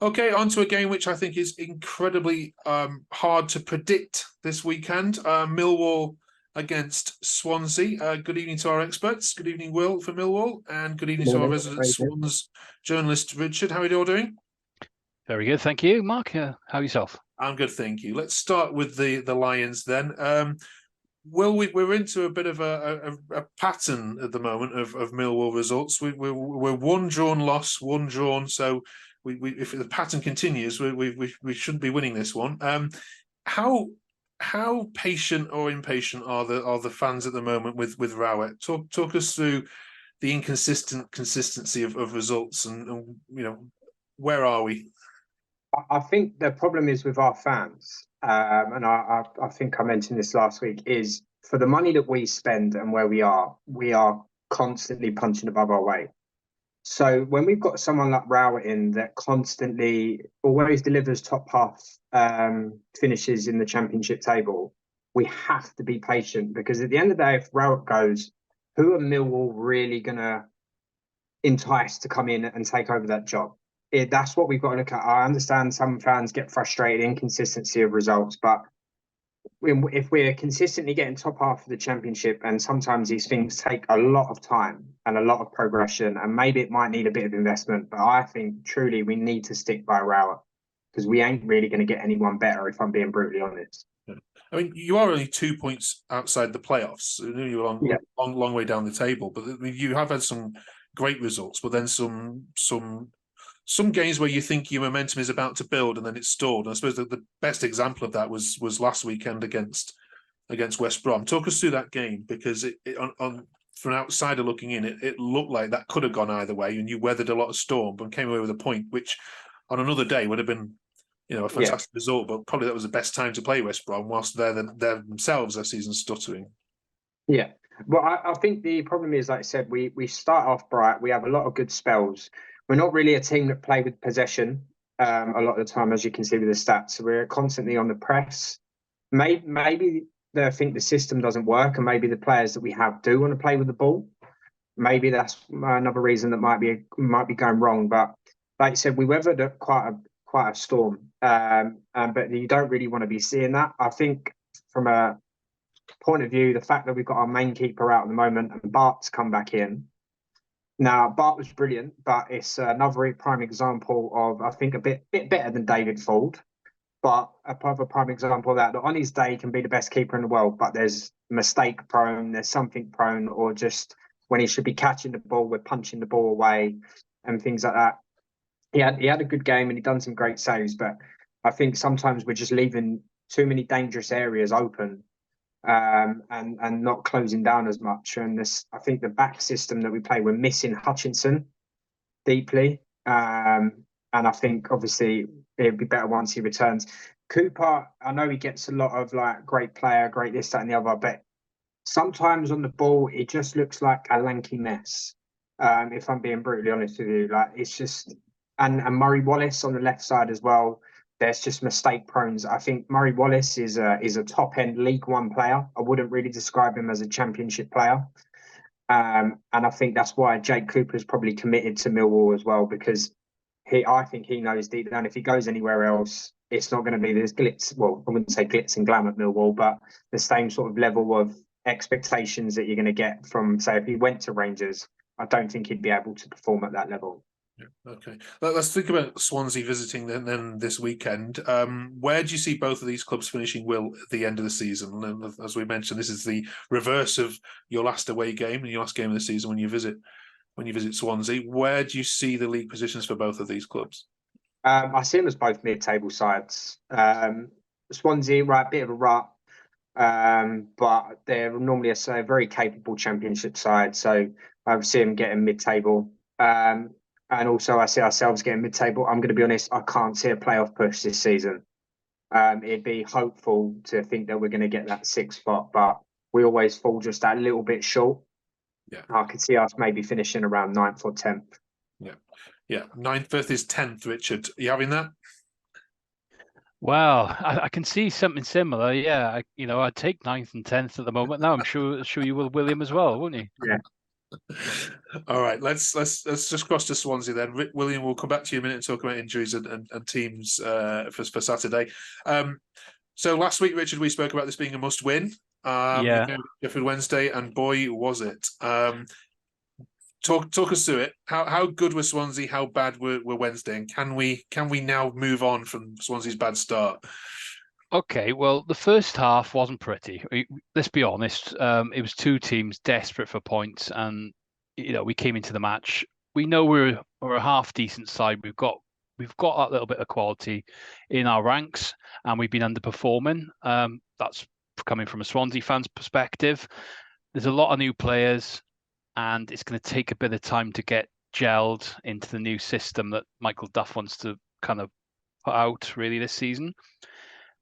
Okay, on to a game which I think is incredibly hard to predict this weekend. Millwall against Swansea. Good evening to our experts. Good evening, Will, for Millwall, and good evening to our Morning. resident How you doing? Swans journalist, Richard. How are you all doing? Very good, thank you, Mark. How yourself? I'm good, thank you. Let's start with the Lions then. Will, we're into a bit of a pattern at the moment of Millwall results. We're one drawn loss, one drawn. So if the pattern continues, we shouldn't be winning this one. How patient or impatient are the fans at the moment with Rowett? Talk us through the consistency of results and where are we? I think the problem is with our fans, and I think I mentioned this last week, is for the money that we spend and where we are constantly punching above our weight. So when we've got someone like Rowett in that constantly always delivers top half finishes in the championship table, we have to be patient because at the end of the day, if Rowett goes, who are Millwall really going to entice to come in and take over that job? That's what we've got to look at. I understand some fans get frustrated, inconsistency of results, but if we're consistently getting top half of the championship, and sometimes these things take a lot of time and a lot of progression, and maybe it might need a bit of investment, but I think truly we need to stick by Rowett because we ain't really going to get anyone better if I'm being brutally honest. I mean, you are only 2 points outside the playoffs. You're long way down the table, but I mean, you have had some great results, but then some games where you think your momentum is about to build and then it's stalled. And I suppose the best example of that was last weekend against West Brom. Talk us through that game because from an outsider looking in, it looked like that could have gone either way, and you weathered a lot of storm but came away with a point, which on another day would have been a fantastic result. But probably that was the best time to play West Brom whilst they're themselves their season stuttering. Yeah. Well, I think the problem is, like I said, we start off bright. We have a lot of good spells. We're not really a team that play with possession a lot of the time, as you can see with the stats. So we're constantly on the press. Maybe they think the system doesn't work, and maybe the players that we have do want to play with the ball. Maybe that's another reason that might be going wrong. But like I said, we weathered quite a storm, but you don't really want to be seeing that. I think from a point of view, the fact that we've got our main keeper out at the moment and Bart's come back in. Now, Bart was brilliant, but it's another prime example of, I think, a bit better than David Ford, but a prime example of that on his day can be the best keeper in the world, but there's mistake prone, there's something prone, or just when he should be catching the ball, we're punching the ball away and things like that. He had a good game and he done some great saves, but I think sometimes we're just leaving too many dangerous areas open and not closing down as much. And I think the back system that we play, we're missing Hutchinson deeply. And I think obviously it'd be better once he returns. Cooper, I know he gets a lot of like great player, great this, that, and the other, but sometimes on the ball, it just looks like a lanky mess. If I'm being brutally honest with you, like it's just, and Murray Wallace on the left side as well. There's just mistake prone. I think Murray Wallace is a top end League One player. I wouldn't really describe him as a Championship player. And I think that's why Jake Cooper is probably committed to Millwall as well, because I think he knows deep down if he goes anywhere else, it's not going to be this glitz. Well, I wouldn't say glitz and glam at Millwall, but the same sort of level of expectations that you're going to get from, say, if he went to Rangers. I don't think he'd be able to perform at that level. Yeah, okay. Let's think about Swansea visiting them this weekend. Where do you see both of these clubs finishing, Will, at the end of the season? And as we mentioned, this is the reverse of your last away game and your last game of the season when you visit Swansea. Where do you see the league positions for both of these clubs? I see them as both mid-table sides. Swansea, right, bit of a rut, but they're normally a very capable Championship side. So I see them getting mid-table. And also I see ourselves getting mid-table. I'm going to be honest, I can't see a playoff push this season. It'd be hopeful to think that we're going to get that sixth spot, but we always fall just that little bit short. Yeah, I could see us maybe finishing around 9th or 10th. Yeah. 9th is 10th, Richard. Are you having that? Well, I can see something similar. Yeah, I'd take 9th and 10th at the moment. Now I'm sure you will, William, as well, won't you? Yeah. All right, let's just cross to Swansea then. William, we'll come back to you in a minute and talk about injuries and teams for Saturday. So last week, Richard, we spoke about this being a must-win. Yeah. Sheffield Wednesday, and boy was it. Talk us through it. How good was Swansea? How bad were Wednesday? And can we now move on from Swansea's bad start? Okay, well, the first half wasn't pretty. Let's be honest. It was two teams desperate for points, and we came into the match. We know we're a half decent side. We've got that little bit of quality in our ranks, and we've been underperforming. That's coming from a Swansea fan's perspective. There's a lot of new players, and it's going to take a bit of time to get gelled into the new system that Michael Duff wants to kind of put out really this season.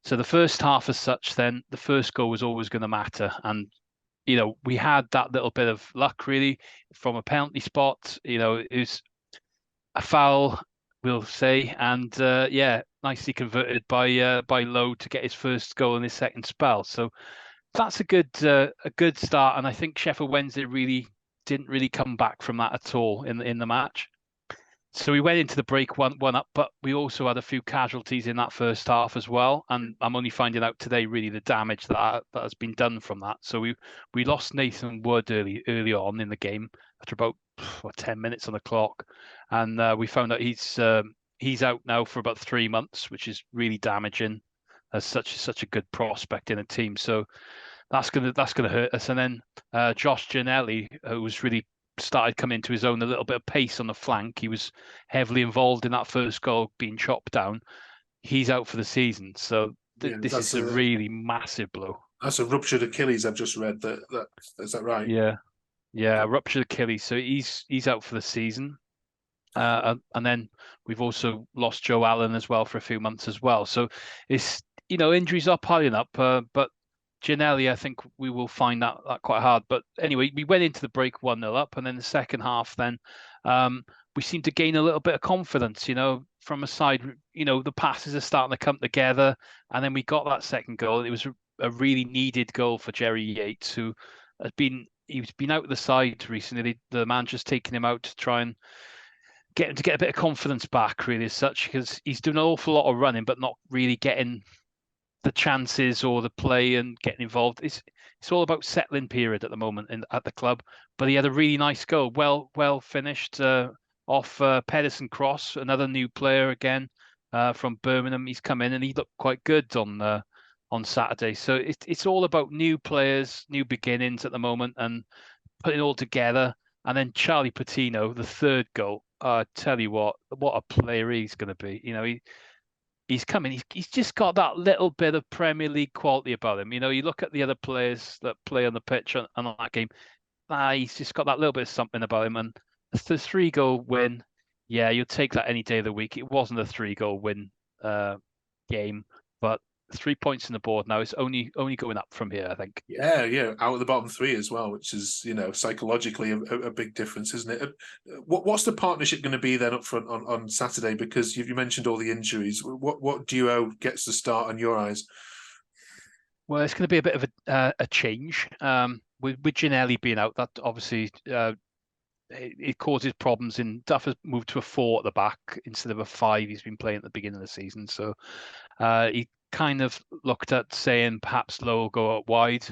So the first half as such, then the first goal was always going to matter. And, we had that little bit of luck really from a penalty spot. It was a foul, we'll say. And nicely converted by Lowe to get his first goal in his second spell. So that's a good start. And I think Sheffield Wednesday didn't really come back from that at all in the match. So we went into the break one up, but we also had a few casualties in that first half as well. And I'm only finding out today really the damage that has been done from that. So we lost Nathan Wood early on in the game after about 10 minutes on the clock, and we found out he's out now for about 3 months, which is really damaging as such a good prospect in a team. So that's gonna hurt us. And then Josh Giannelli, who was really started coming into his own, a little bit of pace on the flank. He was heavily involved in that first goal being chopped down. He's out for the season. So this is a really massive blow. That's a ruptured Achilles. I've just read that. Is that right? Yeah, ruptured Achilles. So he's out for the season. And then we've also lost Joe Allen as well for a few months as well. So it's injuries are piling up, but Giannelli, I think we will find that quite hard. But anyway, we went into the break 1-0 up, and then the second half, then we seemed to gain a little bit of confidence, from a side, the passes are starting to come together. And then we got that second goal. It was a really needed goal for Jerry Yates, who he's been out of the side recently. The man just taking him out to try and get him to get a bit of confidence back, really, as such, because he's doing an awful lot of running, but not really getting the chances or the play and getting involved. It's all about settling period at the moment at the club. But he had a really nice goal, well finished off Pedersen cross, another new player again from Birmingham. He's come in and he looked quite good on Saturday. So it's all about new players, new beginnings at the moment, and putting it all together. And then Charlie Patino, the third goal. Tell you what a player he's going to be. He's coming. He's just got that little bit of Premier League quality about him. You look at the other players that play on the pitch on that game. He's just got that little bit of something about him. And the 3-goal win, yeah, you'll take that any day of the week. It wasn't a 3-goal win game, but 3 points in the board now. It's only going up from here, I think. Yeah, out of the bottom 3 as well, which is psychologically a big difference, isn't it? What's the partnership going to be then up front on Saturday? Because you mentioned all the injuries. What duo gets the start in your eyes? Well, it's going to be a bit of a change with Giannelli being out. That obviously it causes problems. Duff has moved to a 4 at the back instead of a 5 he's been playing at the beginning of the season. So he kind of looked at saying perhaps Lowe will go out wide.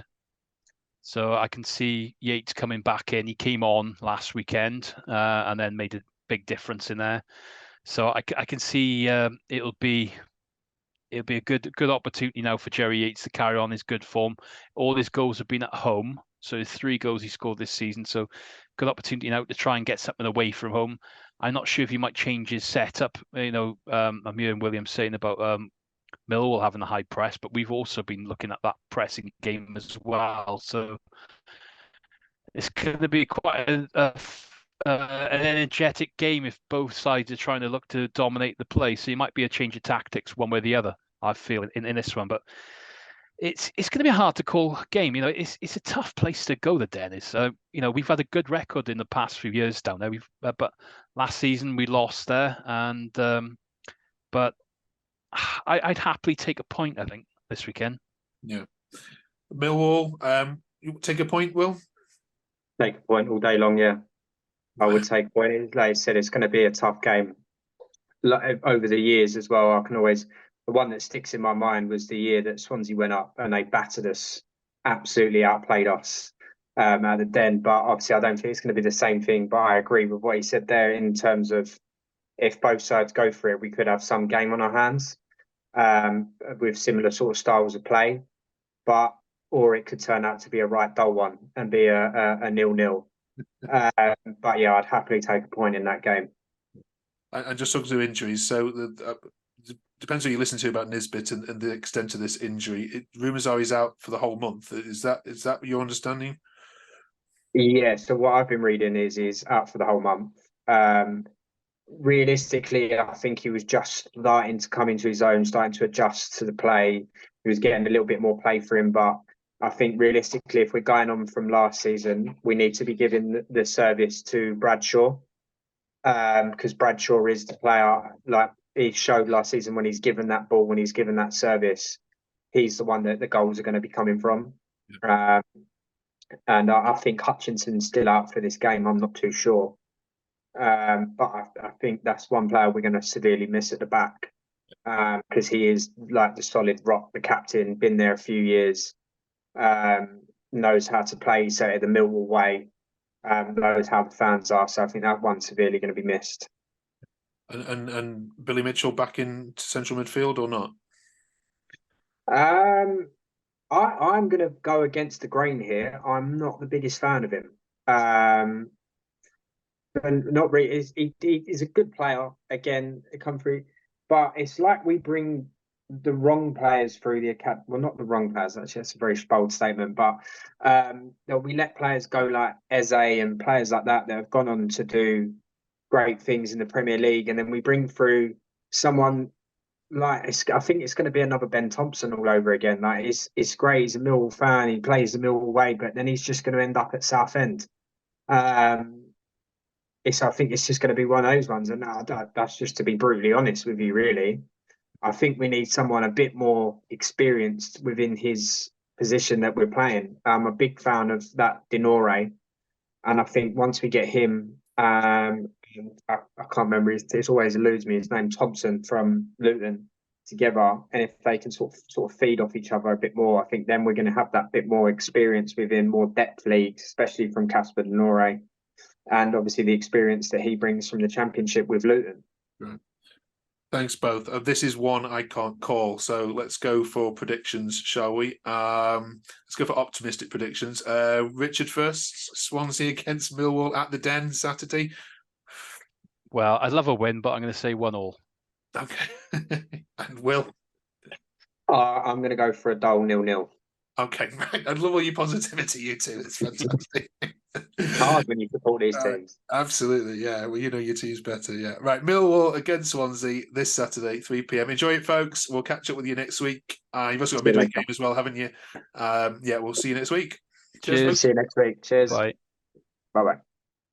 So I can see Yates coming back in. He came on last weekend and then made a big difference in there. So I can see it'll be a good opportunity now for Jerry Yates to carry on his good form. All his goals have been at home. So there's 3 goals he scored this season. So good opportunity now to try and get something away from home. I'm not sure if he might change his setup. I'm hearing William saying about Millwall having a high press, but we've also been looking at that pressing game as well. So it's going to be quite an energetic game if both sides are trying to look to dominate the play. So it might be a change of tactics one way or the other, I feel, in this one. But it's going to be a hard to call game. It's a tough place to go, the Den is. We've had a good record in the past few years down there. But last season we lost there, and but I'd happily take a point, I think, this weekend. Yeah. Millwall, you take a point, Will? Take a point all day long, yeah. I would take a point. Like I said, it's going to be a tough game. Over the years as well, the one that sticks in my mind was the year that Swansea went up and they battered us, absolutely outplayed us at the Den. But obviously, I don't think it's going to be the same thing. But I agree with what he said there in terms of if both sides go for it, we could have some game on our hands with similar sort of styles of play. Or it could turn out to be a right dull one and be a 0-0. But yeah, I'd happily take a point in that game. And just talking to injuries, so depends who you listen to about Nisbet and the extent of this injury. Rumours are he's out for the whole month. Is that your understanding? Yeah. So what I've been reading is he's out for the whole month. Realistically, I think he was just starting to come into his own, starting to adjust to the play. He was getting a little bit more play for him, but I think realistically, if we're going on from last season, we need to be giving the service to Bradshaw, because Bradshaw is the player. Like he showed last season when he's given that ball, when he's given that service, he's the one that the goals are going to be coming from. And I think Hutchinson's still out for this game. I'm not too sure. But I think that's one player we're going to severely miss at the back, because he is like the solid rock, the captain, been there a few years, knows how to play, say, the Millwall way, knows how the fans are. So I think that one's severely going to be missed. And Billy Mitchell back in central midfield or not? I'm going to go against the grain here. I'm not the biggest fan of him. And not really. He's a good player. Again, come through, but it's like we bring the wrong players through the academy. Well, not the wrong players. Actually, that's a very bold statement. But we let players go like Eze and players like that have gone on to do great things in the Premier League, and then we bring through someone like I think it's going to be another Ben Thompson all over again. Like it's great. He's a Millwall fan. He plays the Millwall way, but then he's just going to end up at Southend. I think it's just going to be one of those ones, and that's just to be brutally honest with you, really. I think we need someone a bit more experienced within his position that we're playing. I'm a big fan of that Denore, and I think once we get him, I can't remember. It always eludes me. His name Thompson from Luton together, and if they can sort of feed off each other a bit more, I think then we're going to have that bit more experience within more depth leagues, especially from Casper Denore. And obviously the experience that he brings from the Championship with Luton. Right. Thanks both. This is one I can't call, so let's go for predictions, shall we? Let's go for optimistic predictions. Richard first. Swansea against Millwall at the Den Saturday. Well, I'd love a win, but I'm going to say 1-1. Okay. And Will? I'm going to go for a dull 0-0. Okay, right. I love all your positivity, you two. It's fantastic. Hard when you support these teams. Absolutely, yeah. Well, you know your team's better, yeah. Right, Millwall against Swansea this Saturday, 3 p.m. Enjoy it, folks. We'll catch up with you next week. You've also got a midweek game as well, haven't you? Yeah, we'll see you next week. Cheers. See you next week. Cheers. Bye. Bye-bye.